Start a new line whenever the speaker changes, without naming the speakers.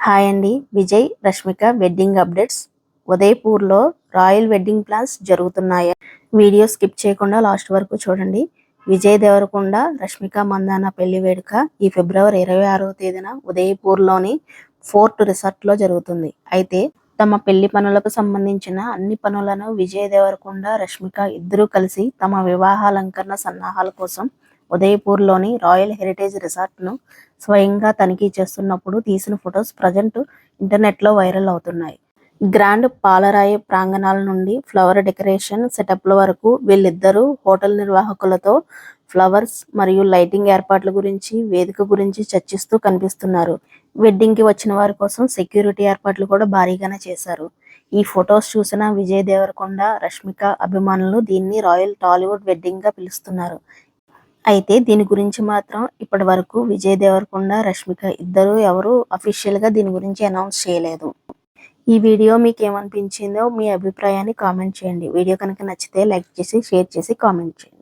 Hi అండి. Vijay, Rashmika wedding updates. ఉదయపూర్లో royal wedding plans జరుగుతున్నాయి. వీడియో స్కిప్ చేయకుండా లాస్ట్ వరకు చూడండి. విజయ్ దేవరకొండ, రష్మిక మందాన పెళ్లి వేడుక ఈ ఫిబ్రవరి 26వ తేదీన ఉదయపూర్లోని ఫోర్ట్ రిసార్ట్లో జరుగుతుంది. అయితే తమ పెళ్లి పనులకు సంబంధించిన అన్ని పనులను విజయ్ దేవరకొండ, రష్మిక ఇద్దరూ కలిసి తమ వివాహాలంకరణ సన్నాహాల కోసం ఉదయపూర్లోని రాయల్ హెరిటేజ్ రిసార్ట్ను స్వయంగా తనిఖీ చేస్తున్నప్పుడు తీసిన ఫొటోస్ ప్రజెంట్ ఇంటర్నెట్లో వైరల్ అవుతున్నాయి. గ్రాండ్ పాలరాయి ప్రాంగణాల నుండి ఫ్లవర్ డెకరేషన్ సెటప్ల వరకు వీళ్ళిద్దరూ హోటల్ నిర్వాహకులతో ఫ్లవర్స్ మరియు లైటింగ్ ఏర్పాట్ల గురించి, వేదిక గురించి చర్చిస్తూ కనిపిస్తున్నారు. వెడ్డింగ్కి వచ్చిన వారి కోసం సెక్యూరిటీ ఏర్పాట్లు కూడా భారీగానే చేశారు. ఈ ఫొటోస్ చూసిన విజయ్ దేవరకొండ, రష్మిక అభిమానులు దీన్ని రాయల్ టాలీవుడ్ వెడ్డింగ్గా పిలుస్తున్నారు. అయితే దీని గురించి మాత్రం ఇప్పటి వరకు విజయ్ దేవరకొండ, రష్మిక ఇద్దరు ఎవరు అఫీషియల్గా దీని గురించి అనౌన్స్ చేయలేదు. ఈ వీడియో మీకు ఏమనిపించిందో మీ అభిప్రాయాన్ని కామెంట్ చేయండి. వీడియో కనుక నచ్చితే లైక్ చేసి, షేర్ చేసి కామెంట్ చేయండి.